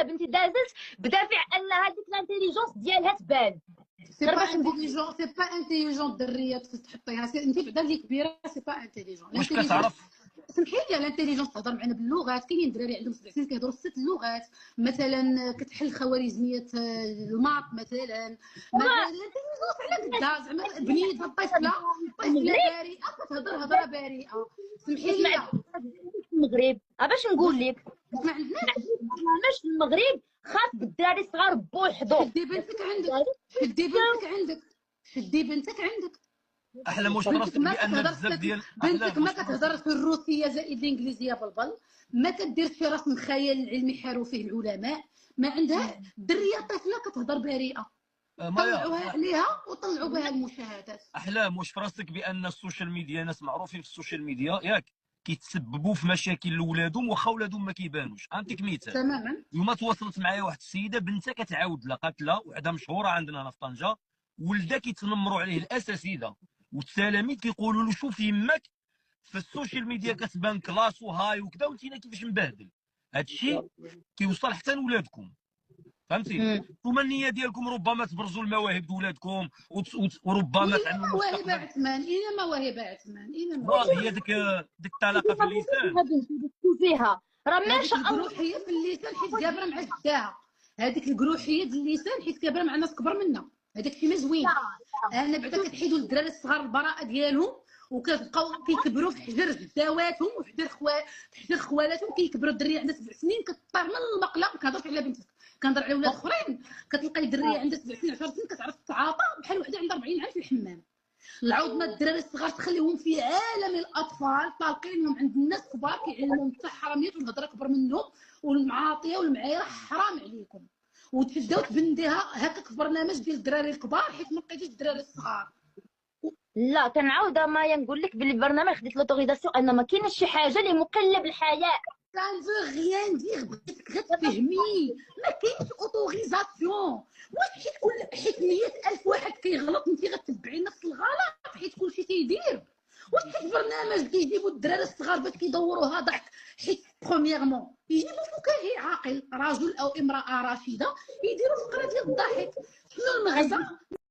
بنتي دازت بدافع ان هذيك الانتيليجونس ديالها تبان. سي غير با باش نقول انتيليجون، سي با انتيليجون الدريه تحطيها، انت بعدا اللي كبيره سي با انتيليجون. واش الانتيليجون كتعرف سمحي لي، الانتيليجونس تهضر معنا باللغات. كاينين دراري عندهم 7 سنين كيهضروا 6 لغات مثلا، كتحل خوارزميه الماط مثلا. الانتيليجونس على قدها زعما بنيت الطفله، طفله بريئه كتهضر هضره بريئه. سمحي اسمع، لي، في المغرب باش نقول لك ما عندناش. برنامج في المغرب خاص بالدراري الصغار بوحدهم. شدي بنتك عندك، شدي بنتك عندك، شدي بنتك عندك. احلام؟ واش بنتك فراسك ما بان كتهضر بزاف ديال بنتك احلام؟ ما واش فراسك كتهضر في الروسيه زائد الانجليزيه بالبل، ما كدير في راس الخيال العلمي حاروا فيه العلماء، ما عندها دريه طفله كتهضر بريئه. مايا طلعوها عليها وطلعوا بها المشاهدات. احلام؟ واش فراسك بان السوشيال ميديا، ناس معروفين في السوشيال ميديا ياك كيتسببوا في مشاكل لولادهم واخا ولادهم ما كيبانوش؟ انتك مثال، تماما. اليوم تواصلت معايا واحد السيده بنتها كتعاود لها، قالت لها وحده مشهوره عندنا هنا في طنجه، ولدها كيتنمروا عليه الاساتذه والتلاميذ كيقولوا له شوف يماك في السوشيال ميديا كتبان كلاس وهاي وكذا، وانت كيفاش مبهدل. هادشي كيوصل حتى لولادكم، فهمتي؟ نتوما النيه ديالكم ربما تبرزوا المواهب د ولادكم وربما وإلا تعملوا مواهب المستقبل. عثمان، إلا مواهب عثمان، إلا هي مواهب. ديك الطلاقه في اللسان. فيها راه ما هذيك شاء الله. القروحيه في اللسان حيت كابره مع جداها، هذيك القروحيه ديال اللسان حيت كابره مع ناس كبر منا، هذاك الشيء ما زوين. انا بعدا كتحيدوا للدراري الصغار البراءه ديالهم، وكتبقاو كيكبروا في حجر جداواتهم وفي حجر خوالاتهم. كيكبروا الدريه عندها 7 سنين كطير من المقله. ما كنهضرش على بنتك، كنهضر على ولاد اخرين. كتلقاي دريه عندها 7 سنين 10 سنين كتعرف تتعاطى بحال وحده عندها 40 عام في الحمام. العوض ما الدراري الصغار تخليهم في عالم الاطفال طالقينهم عند الناس كبار كيعلموهم حتى حراميات والهضره كبر منهم والمعاطيه والمعايره. حرام عليكم. وتشداو تبنديها هكاك في برنامج ديال الدراري الكبار حيت ما لقيتيش الدراري الصغار. لا كنعاود مايا نقول لك باللي البرنامج خديت لوتوريزاسيون ان ما كاينش شي حاجه اللي مقلب الحياه. كان فو غيان دير، بغيتك غتفهمي ما كاينش اوتوريزاسيون. واش حيت 100,000 واحد كيغلط انت غتبعي نفس الغلط حيت كلشي كيدير؟ واش حيت برنامج كيجيبوا الدراري الصغار باش كيدوروها ضحك؟ حيت برومييرمون يجيبوا فكاهي عاقل رجل او امراه راشده يديروا فقره ديال الضحك. شنو المغزى؟